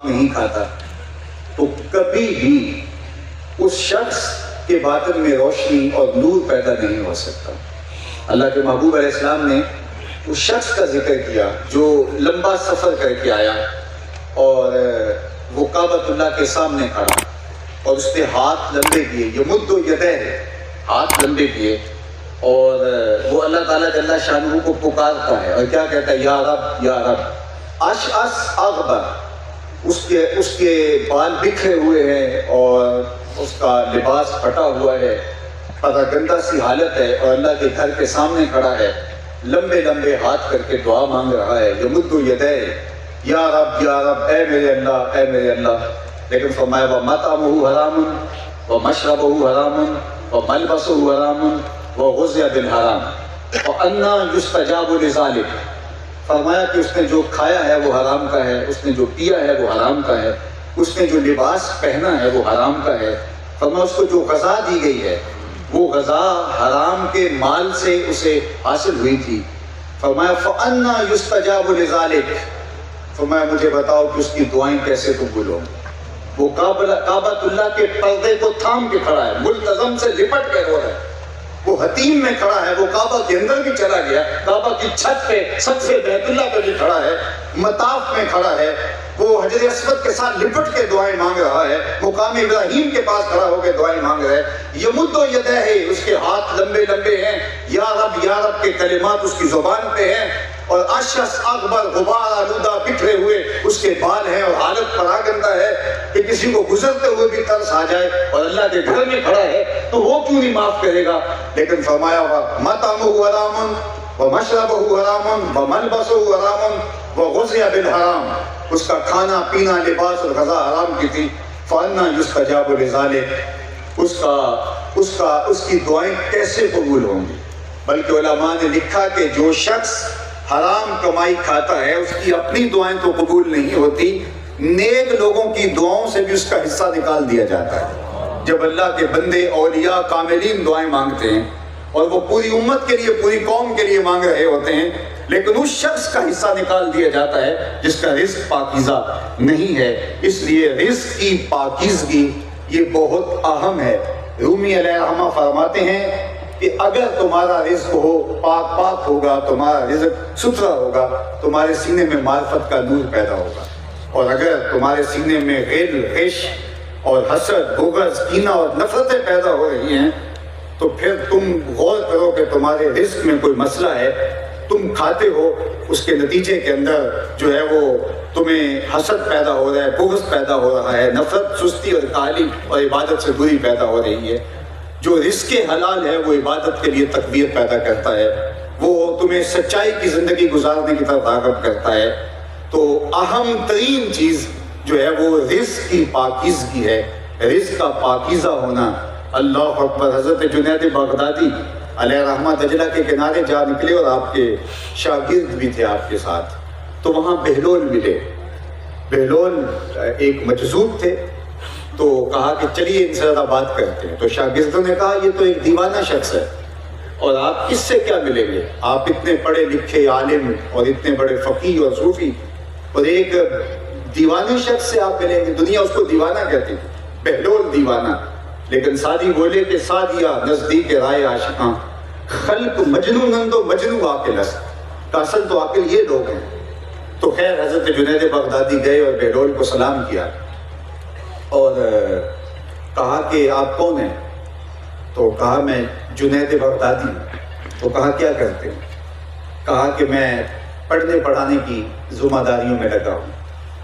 نہیں کھاتا تو کبھی بھی اس شخص کے باطن میں روشنی اور نور پیدا نہیں ہو سکتا۔ اللہ کے محبوب علیہ السلام نے اس شخص کا ذکر کیا جو لمبا سفر کر کے آیا اور وہ کعبۃ اللہ کے سامنے کھڑا اور اس نے ہاتھ لمبے کیے، یمد یدیہ، ہاتھ لمبے کیے، اور وہ اللہ تعالیٰ جل شانہ کو پکارتا ہے اور کیا کہتا ہے؟ یا رب یا رب۔ اشعث اغبر، اس کے بال بکھرے ہوئے ہیں اور اس کا لباس پھٹا ہوا ہے، پراگندہ سی حالت ہے، اور اللہ کے گھر کے سامنے کھڑا ہے، لمبے لمبے ہاتھ کر کے دعا مانگ رہا ہے، یمد یدیہ، یا رب اے میرے اللہ، اے میرے اللہ۔ لیکن فرمایا وَمَطْعَمُهُ حَرَامٌ وَمَشْرَبُهُ حَرَامٌ وَمَلْبَسُهُ حَرَامٌ وَغُذِّيَ بِالْحَرَامِ وَأَنَّىٰ يُسْتَجَابُ لِذَٰلِكَ۔ فرمایا کہ اس نے جو کھایا ہے وہ حرام کا ہے، اس نے جو پیا ہے وہ حرام کا ہے، اس نے جو لباس پہنا ہے وہ حرام کا ہے۔ فرمایا اس کو جو غذا دی گئی ہے وہ غذا حرام کے مال سے اسے حاصل ہوئی تھی۔ فرمایا فَأَنَّىٰ يُسْتَجَابُ لِذَٰلِكَ۔ فرمایا مجھے بتاؤ کہ اس کی دعائیں کیسے قبول ہوں۔ وہ کعبۃ اللہ کے پردے کو تھام کے کھڑا ہے، ملتزم سے لپٹ کے رو رہا ہے، وہ حتیم میں کھڑا ہے، وہ کعبہ کے اندر بھی چلا گیا، کعبہ کی چھت پہ سقف بیت اللہ پہ بھی کھڑا ہے، مطاف میں کھڑا ہے، وہ حجر اسود کے ساتھ لپٹ کے دعائیں مانگ رہا ہے، مقام ابراہیم کے پاس کھڑا ہو کے دعائیں مانگ رہا ہے، یمد یدیہ، اس کے ہاتھ لمبے لمبے ہیں، یا رب کے کلمات اس کی زبان پہ ہیں، اور اشعث اغبر، غبار آلودہ بکھرے ہوئے اس کے بال ہیں، اور حالت پراگندہ ہے کہ کسی کو گزرتے ہوئے بھی ترس آ جائے، اور اللہ کے گھر میں کھڑا ہے تو وہ کیوں نہیں معاف کرے گا؟ لیکن فرمایا مَطْعَمُهُ حَرَامٌ وَمَشْرَبُهُ حَرَامٌ وَمَلْبَسُهُ حَرَامٌ وَغُذِّيَ بِالْحَرَامِ۔ اس کا کھانا پینا لباس اور غذا حرام کی تھی۔ فَأَنَّىٰ يُسْتَجَابُ لِذَٰلِكَ۔ اس کی دعائیں کیسے قبول ہوں گی؟ بلکہ علماء نے لکھا کہ جو شخص حرام کمائی کھاتا ہے اس کی اپنی دعائیں تو قبول نہیں ہوتی، نیک لوگوں کی دعاؤں سے بھی اس کا حصہ نکال دیا جاتا ہے۔ جب اللہ کے بندے اولیاء کاملین دعائیں مانگتے ہیں اور وہ پوری امت کے لیے، پوری قوم کے لیے مانگ رہے ہوتے ہیں، لیکن اس شخص کا حصہ نکال دیا جاتا ہے جس کا رزق پاکیزہ نہیں ہے۔ اس لیے رزق کی پاکیزگی یہ بہت اہم ہے۔ رومی علیہ الرحمہ فرماتے ہیں کہ اگر تمہارا رزق ہو پاک ہوگا، تمہارا رزق ستھرا ہوگا، تمہارے سینے میں معرفت کا نور پیدا ہوگا، اور اگر تمہارے سینے میں غل، غش اور حسد، بغض، کینہ اور نفرتیں پیدا ہو رہی ہیں تو پھر تم غور کرو کہ تمہارے رزق میں کوئی مسئلہ ہے۔ تم کھاتے ہو، اس کے نتیجے کے اندر جو ہے وہ تمہیں حسد پیدا ہو رہا ہے، بغض پیدا ہو رہا ہے، نفرت، سستی اور کاہلی اور عبادت سے دوری پیدا ہو رہی ہے۔ جو رزق حلال ہے وہ عبادت کے لیے تقویت پیدا کرتا ہے، وہ تمہیں سچائی کی زندگی گزارنے کی طرف راغب کرتا ہے۔ تو اہم ترین چیز جو ہے وہ رزق کی پاکیزگی ہے، رزق کا پاکیزہ ہونا۔ اللہ اکبر۔ حضرت جنید بغدادی علیہ رحمہ دجلہ کے کنارے جا نکلے اور آپ کے شاگرد بھی تھے آپ کے ساتھ، تو وہاں بہلول ملے۔ بہلول ایک مجذوب تھے، تو کہا کہ چلیے ان سے ذرا بات کرتے ہیں۔ تو شاگردوں نے کہا یہ تو ایک دیوانہ شخص ہے، اور آپ کس سے کیا ملیں گے؟ آپ اتنے پڑھے لکھے عالم اور اتنے بڑے فقیہ اور صوفی، اور ایک دیوانے شخص سے آپ ملیں گے؟ دنیا اس کو دیوانہ کہتی تھی، بہلول دیوانہ۔ لیکن سادی بولے کہ سادیا نزدیک رائے عاشقاں، خلق مجنونند و مجنون عاقل است، کہ اصل تو عاقل یہ لوگ ہیں۔ تو خیر حضرت جنید بغدادی گئے اور بہلول کو سلام کیا اور کہا کہ آپ کون ہیں؟ تو کہا میں جنید بغدادی ہوں۔ تو کہا کیا کرتے ہیں؟ کہا کہ میں پڑھنے پڑھانے کی ذمہ داریوں میں لگا ہوں،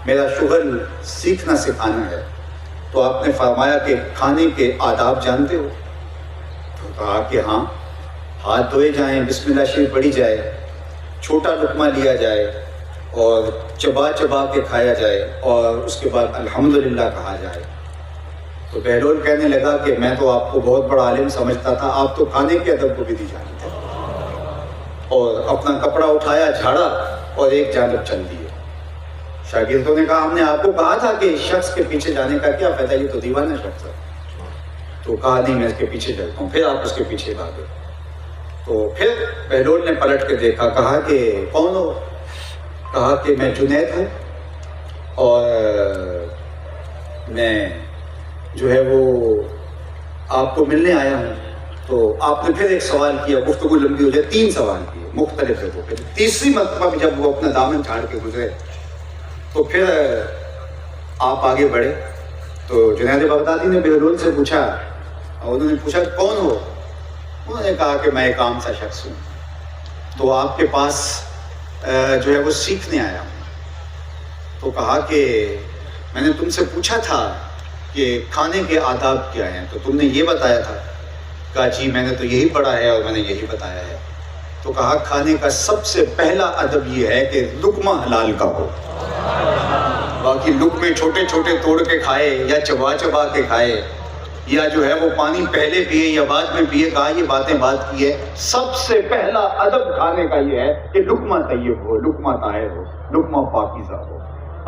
میرا شغل سیکھنا سکھانا ہے۔ تو آپ نے فرمایا کہ کھانے کے آداب جانتے ہو؟ تو کہا کہ ہاں، ہاتھ دھوئے جائیں، بسم اللہ شریف پڑھی جائے، چھوٹا لقمہ لیا جائے اور چبا چبا کے کھایا جائے، اور اس کے بعد الحمدللہ کہا جائے۔ تو بہلول کہنے لگا کہ میں تو آپ کو بہت بڑا عالم سمجھتا تھا، آپ تو کھانے کے ادب کو بھی نہیں جانتے۔ اور اپنا کپڑا اٹھایا، جھاڑا اور ایک جانب چل دیے۔ شاگردوں نے کہا ہم نے آپ کو کہا تھا کہ اس شخص کے پیچھے جانے کا کیا فائدہ، یہ تو دیوانہ شخص ہے۔ تو کہا نہیں میں اس کے پیچھے چلتا ہوں۔ پھر آپ اس کے پیچھے بھاگے۔ تو پھر بہلول نے پلٹ کے دیکھا، کہا کہ کون ہو؟ کہا کہ میں جنید ہوں۔ اور میں جو ہے وہ آپ کو ملنے آیا ہوں، تو آپ نے پھر ایک سوال کیا، گفتگو لمبی ہو جائے، 3 سوال کیے مختلف جگہوں پہ. تیسری مرتبہ بھی جب وہ اپنا دامن چھاڑ کے گزرے تو پھر آپ آگے بڑھے. تو جنید بغدادی نے بہلول سے پوچھا، اور انہوں نے پوچھا کون ہو؟ انہوں نے کہا کہ میں ایک عام سا شخص ہوں، تو آپ کے پاس جو ہے وہ سیکھنے آیا ہوں. تو کہا کہ میں نے تم سے پوچھا تھا کہ کھانے کے آداب کیا ہیں، تو تم نے یہ بتایا تھا. کہا جی میں نے تو یہی پڑھا ہے اور میں نے یہی بتایا ہے. تو کہا کھانے کا سب سے پہلا ادب یہ ہے کہ لقمہ حلال کا ہو. باقی لقمے چھوٹے چھوٹے توڑ کے کھائے یا چبا چبا کے کھائے یا جو ہے وہ پانی پہلے پیے یا بعد میں پیے، کہا یہ باتیں بات کی ہے. سب سے پہلا ادب کھانے کا یہ ہے کہ لقمہ طیب ہو، لقمہ طاہر ہو، لقمہ پاکیزہ ہو.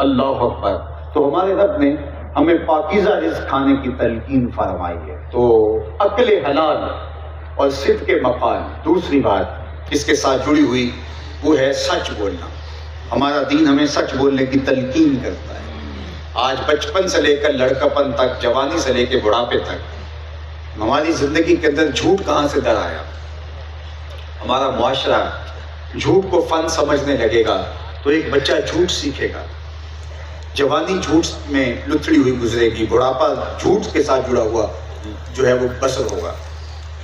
اللہ اکبر. تو ہمارے رب نے ہمیں پاکیزہ رزق کھانے کی تلقین فرمائی ہے. تو عقل حلال اور صدق مقال، دوسری بات اس کے ساتھ جڑی ہوئی وہ ہے سچ بولنا. ہمارا دین ہمیں سچ بولنے کی تلقین کرتا ہے. آج بچپن سے لے کر لڑکپن تک، جوانی سے لے کے بڑھاپے تک ہماری زندگی کے اندر جھوٹ کہاں سے در آیا. ہمارا معاشرہ جھوٹ کو فن سمجھنے لگے گا تو ایک بچہ جھوٹ سیکھے گا. جوانی جھوٹ میں لتڑی ہوئی گزرے گی، بڑھاپا جھوٹ کے ساتھ جڑا ہوا جو ہے وہ بسر ہوگا.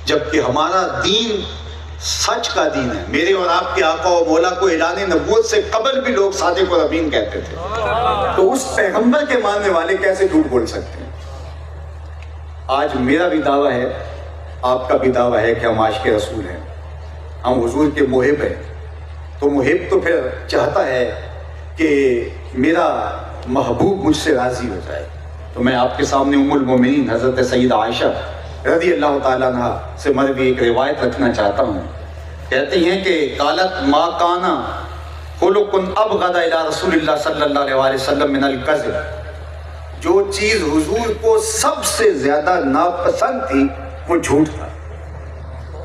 جبکہ ہمارا دین سچ کا دین ہے. میرے اور آپ کے آقا و مولا کو اعلان نبوت سے قبل بھی لوگ صادق اور امین کہتے تھے، تو اس پیغمبر کے ماننے والے کیسے جھوٹ بول سکتے ہیں؟ آج میرا بھی دعویٰ ہے، آپ کا بھی دعویٰ ہے کہ ہم عاشق رسول ہیں، ہم حضور کے محب ہیں. تو محب تو پھر چاہتا ہے کہ میرا محبوب مجھ سے راضی ہو جائے. تو میں آپ کے سامنے ام المومنین حضرت سیدہ عائشہ رضی اللہ تعالیٰ عنہ سے مروی ایک روایت رکھنا چاہتا ہوں. کہتے ہیں کہ قالت ما کانا خلق ابغض الی رسول اللہ صلی اللہ علیہ وسلم من الکذب. جو چیز حضور کو سب سے زیادہ ناپسند تھی وہ جھوٹ تھا.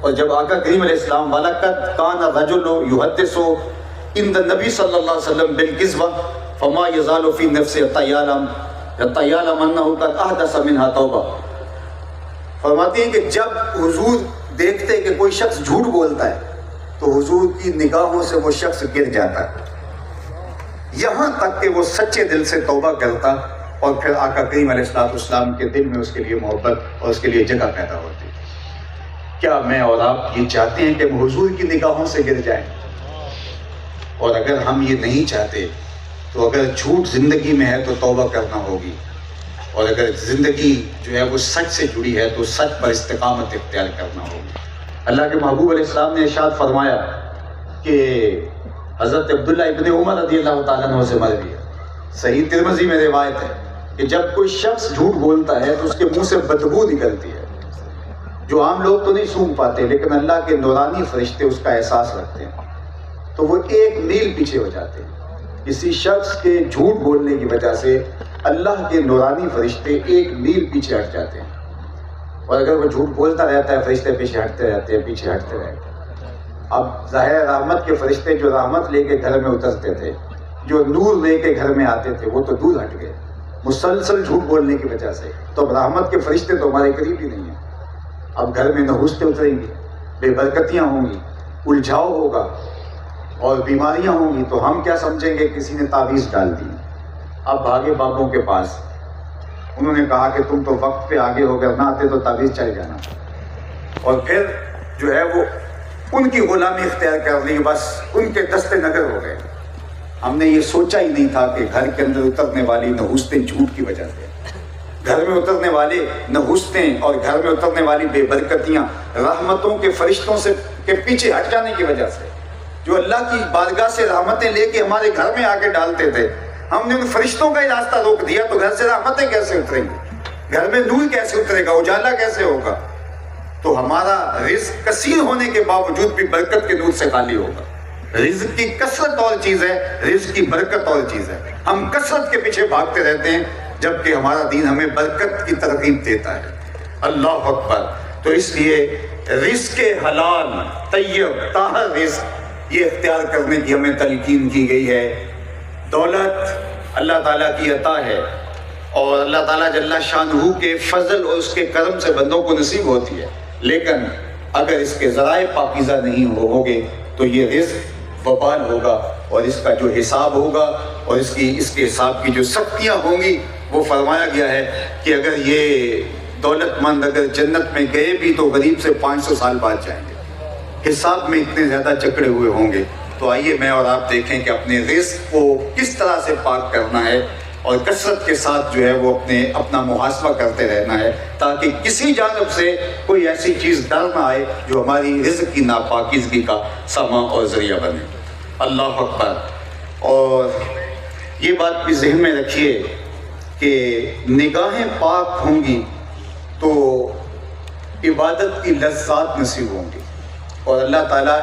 اور جب آقا کریم علیہ السلام وَلَقَدْ كَانَ الرَّجُلُ يُحَدِّثُ عِنْدَ النَّبِيِّ صلی اللہ علیہ وسلم بِالْكِذْبِ فَمَا يَزَالُ فِي نَفْسِهِ حَتَّى يَعْلَمَ أَنَّهُ قَدْ أَحْدَثَ مِنْهَا تَوْبَةً. فرماتے ہیں کہ جب حضور دیکھتے کہ کوئی شخص جھوٹ بولتا ہے تو حضور کی نگاہوں سے وہ شخص گر جاتا ہے، یہاں تک کہ وہ سچے دل سے توبہ کرتا، اور پھر آقا کریم علیہ السلام کے دل میں اس کے لیے محبت اور اس کے لیے جگہ پیدا ہوتی. کیا میں اور آپ یہ چاہتے ہیں کہ ہم حضور کی نگاہوں سے گر جائیں؟ اور اگر ہم یہ نہیں چاہتے تو اگر جھوٹ زندگی میں ہے تو توبہ کرنا ہوگی، اور اگر زندگی جو ہے وہ سچ سے جڑی ہے تو سچ پر استقامت اختیار کرنا ہوگی. اللہ کے محبوب علیہ السلام نے ارشاد فرمایا کہ حضرت عبداللہ ابن عمر رضی اللہ تعالیٰ عنہ سے مروی ہے، صحیح ترمذی میں روایت ہے کہ جب کوئی شخص جھوٹ بولتا ہے تو اس کے منہ سے بدبو نکلتی ہے، جو عام لوگ تو نہیں سونگھ پاتے، لیکن اللہ کے نورانی فرشتے اس کا احساس رکھتے ہیں تو وہ 1 میل پیچھے ہو جاتے ہیں. کسی شخص کے جھوٹ بولنے کی وجہ سے اللہ کے نورانی فرشتے 1 میل پیچھے ہٹ جاتے ہیں. اور اگر وہ جھوٹ بولتا رہتا ہے فرشتے پیچھے ہٹتے رہتے ہیں، پیچھے ہٹتے رہتے ہیں. اب ظاہر رحمت کے فرشتے جو رحمت لے کے گھر میں اترتے تھے، جو نور لے کے گھر میں آتے تھے، وہ تو دور ہٹ گئے مسلسل جھوٹ بولنے کی وجہ سے. تو اب رحمت کے فرشتے تو ہمارے قریب ہی نہیں ہیں. اب گھر میں نحوستیں اتریں گی، بے برکتیاں ہوں گی، الجھاؤ ہوگا اور بیماریاں ہوں گی، تو ہم کیا سمجھیں گے کسی نے تعویذ ڈال دی. اب بھاگے باپوں کے پاس، انہوں نے کہا کہ تم تو وقت پہ آگے ہو گئے، نہ آتے تو تعویذ چل جانا. اور پھر جو ہے وہ ان کی غلامی اختیار کر لی، بس ان کے دستے نگر ہو گئے. ہم نے یہ سوچا ہی نہیں تھا کہ گھر کے اندر اترنے والی نحوستیں جھوٹ کی وجہ سے، گھر میں اترنے والے نحوستیں اور گھر میں اترنے والی بے برکتیاں رحمتوں کے فرشتوں سے کے پیچھے ہٹ جانے کی وجہ سے، جو اللہ کی بارگاہ سے رحمتیں لے کے ہمارے گھر میں آ کے ڈالتے تھے، ہم نے ان فرشتوں کا ہی راستہ روک دیا. تو گھر سے رحمتیں کیسے اتریں گی؟ گھر میں نور کیسے اترے گا؟ اجالا کیسے ہوگا؟ تو ہمارا رزق کثیر ہونے کے باوجود بھی برکت کے نور سے خالی ہوگا. رزق کی کثرت اور چیز ہے، رزق کی برکت اور چیز ہے. ہم کثرت کے پیچھے بھاگتے رہتے ہیں جبکہ ہمارا دین ہمیں برکت کی ترغیب دیتا ہے. اللہ اکبر. تو اس لیے رزق حلال طیب طاہر رزق یہ اختیار کرنے کی ہمیں تلقین کی گئی ہے. دولت اللہ تعالیٰ کی عطا ہے، اور اللہ تعالیٰ جل شانہ کے فضل اور اس کے کرم سے بندوں کو نصیب ہوتی ہے، لیکن اگر اس کے ذرائع پاکیزہ نہیں ہوگے تو یہ رزق وبال ہوگا، اور اس کا جو حساب ہوگا اور اس کے حساب کی جو سختیاں ہوں گی، وہ فرمایا گیا ہے کہ اگر یہ دولت مند اگر جنت میں گئے بھی تو غریب سے 500 سال بعد جائیں گے، حساب میں اتنے زیادہ جکڑے ہوئے ہوں گے۔ تو آئیے میں اور آپ دیکھیں کہ اپنے رزق کو کس طرح سے پاک کرنا ہے، اور کثرت کے ساتھ جو ہے وہ اپنا محاسبہ کرتے رہنا ہے، تاکہ کسی جانب سے کوئی ایسی چیز ڈر نہ آئے جو ہماری رزق کی ناپاکیزگی کا سامان اور ذریعہ بنے۔ اللہ اکبر۔ اور یہ بات بھی ذہن میں رکھیے کہ نگاہیں پاک ہوں گی تو عبادت کی لذات نصیب ہوں گی، اور اللہ تعالیٰ